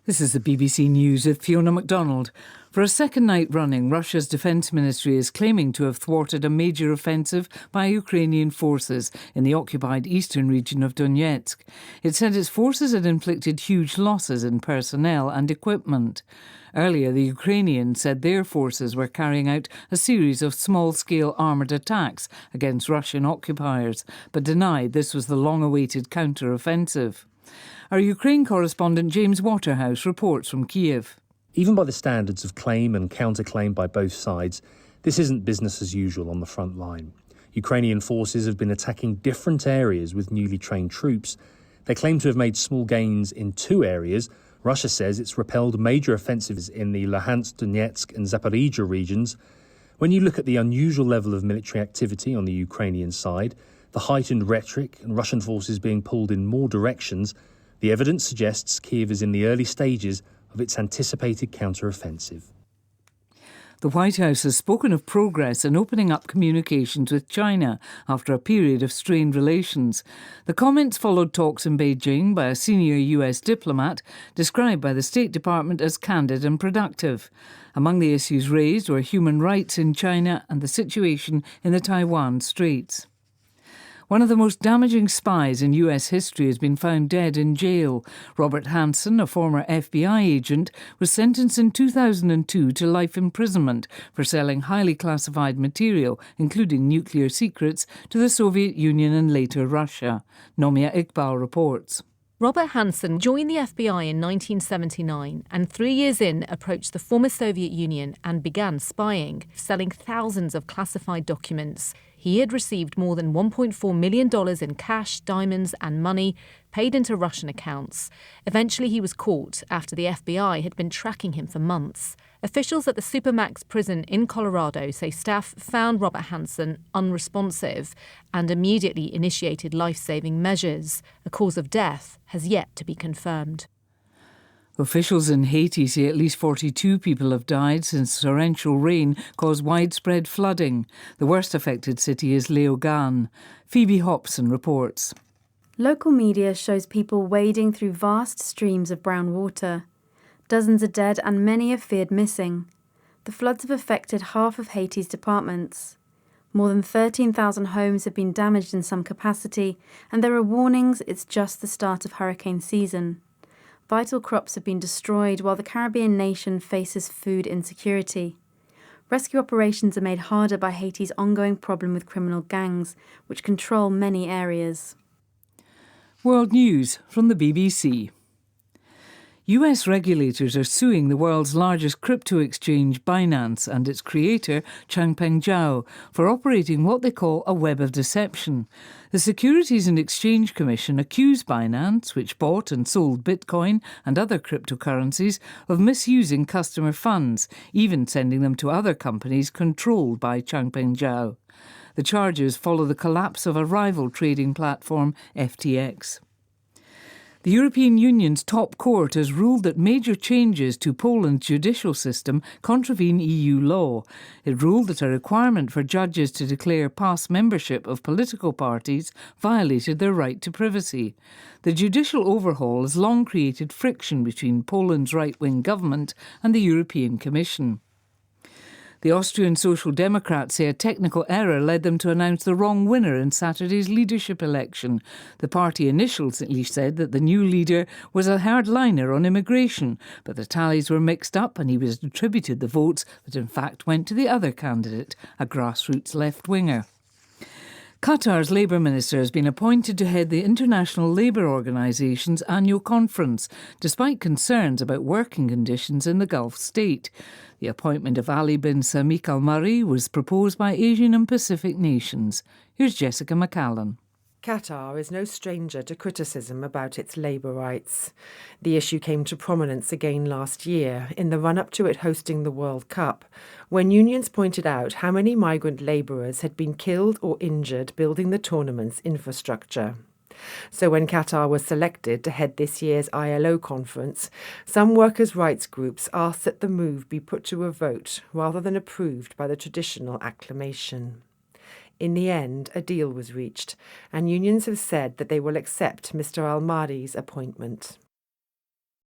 This is the BBC News with Fiona MacDonald. For a second night running, Russia's defence ministry is claiming to have thwarted a major offensive by Ukrainian forces in the occupied eastern region of Donetsk. It said its forces had inflicted huge losses in personnel and equipment. Earlier, the Ukrainians said their forces were carrying out a series of small-scale armoured attacks against Russian occupiers, but denied this was the long-awaited counter-offensive. Our Ukraine correspondent James Waterhouse reports from Kiev. Even by the standards of claim and counterclaim by both sides, this isn't business as usual on the front line. Ukrainian forces have been attacking different areas with newly trained troops. They claim to have made small gains in two areas. Russia says it's repelled major offensives in the Luhansk, Donetsk and Zaporizhzhia regions. When you look at the unusual level of military activity on the Ukrainian side, the heightened rhetoric and Russian forces being pulled in more directions, the evidence suggests Kiev is in the early stages of its anticipated counter-offensive. The White House has spoken of progress in opening up communications with China after a period of strained relations. The comments followed talks in Beijing by a senior US diplomat, described by the State Department as candid and productive. Among the issues raised were human rights in China and the situation in the Taiwan Straits. One of the most damaging spies in US history has been found dead in jail. Robert Hanssen, a former FBI agent, was sentenced in 2002 to life imprisonment for selling highly classified material, including nuclear secrets, to the Soviet Union and later Russia. Nomia Iqbal reports. Robert Hanssen joined the FBI in 1979 and 3 years in approached the former Soviet Union and began spying, selling thousands of classified documents. He had received more than $1.4 million in cash, diamonds and money paid into Russian accounts. Eventually he was caught after the FBI had been tracking him for months. Officials at the Supermax prison in Colorado say staff found Robert Hanssen unresponsive and immediately initiated life-saving measures. A cause of death has yet to be confirmed. Officials in Haiti say at least 42 people have died since torrential rain caused widespread flooding. The worst affected city is Léogâne. Phoebe Hobson reports. Local media shows people wading through vast streams of brown water. Dozens are dead and many are feared missing. The floods have affected half of Haiti's departments. More than 13,000 homes have been damaged in some capacity, and there are warnings it's just the start of hurricane season. Vital crops have been destroyed while the Caribbean nation faces food insecurity. Rescue operations are made harder by Haiti's ongoing problem with criminal gangs, which control many areas. World News from the BBC. US regulators are suing the world's largest crypto exchange, Binance, and its creator, Changpeng Zhao, for operating what they call a web of deception. The Securities and Exchange Commission accused Binance, which bought and sold Bitcoin and other cryptocurrencies, of misusing customer funds, even sending them to other companies controlled by Changpeng Zhao. The charges follow the collapse of a rival trading platform, FTX. The European Union's top court has ruled that major changes to Poland's judicial system contravene EU law. It ruled that a requirement for judges to declare past membership of political parties violated their right to privacy. The judicial overhaul has long created friction between Poland's right-wing government and the European Commission. The Austrian Social Democrats say a technical error led them to announce the wrong winner in Saturday's leadership election. The party initially said that the new leader was a hardliner on immigration, but the tallies were mixed up and he was attributed the votes that in fact went to the other candidate, a grassroots left-winger. Qatar's Labour Minister has been appointed to head the International Labour Organisation's annual conference, despite concerns about working conditions in the Gulf state. The appointment of Ali bin Samiq Al Mari was proposed by Asian and Pacific nations. Here's Jessica McCallan. Qatar is no stranger to criticism about its labour rights. The issue came to prominence again last year in the run-up to it hosting the World Cup, when unions pointed out how many migrant labourers had been killed or injured building the tournament's infrastructure. So when Qatar was selected to head this year's ILO conference, some workers' rights groups asked that the move be put to a vote rather than approved by the traditional acclamation. In the end, a deal was reached, and unions have said that they will accept Mr. Al Mari's appointment.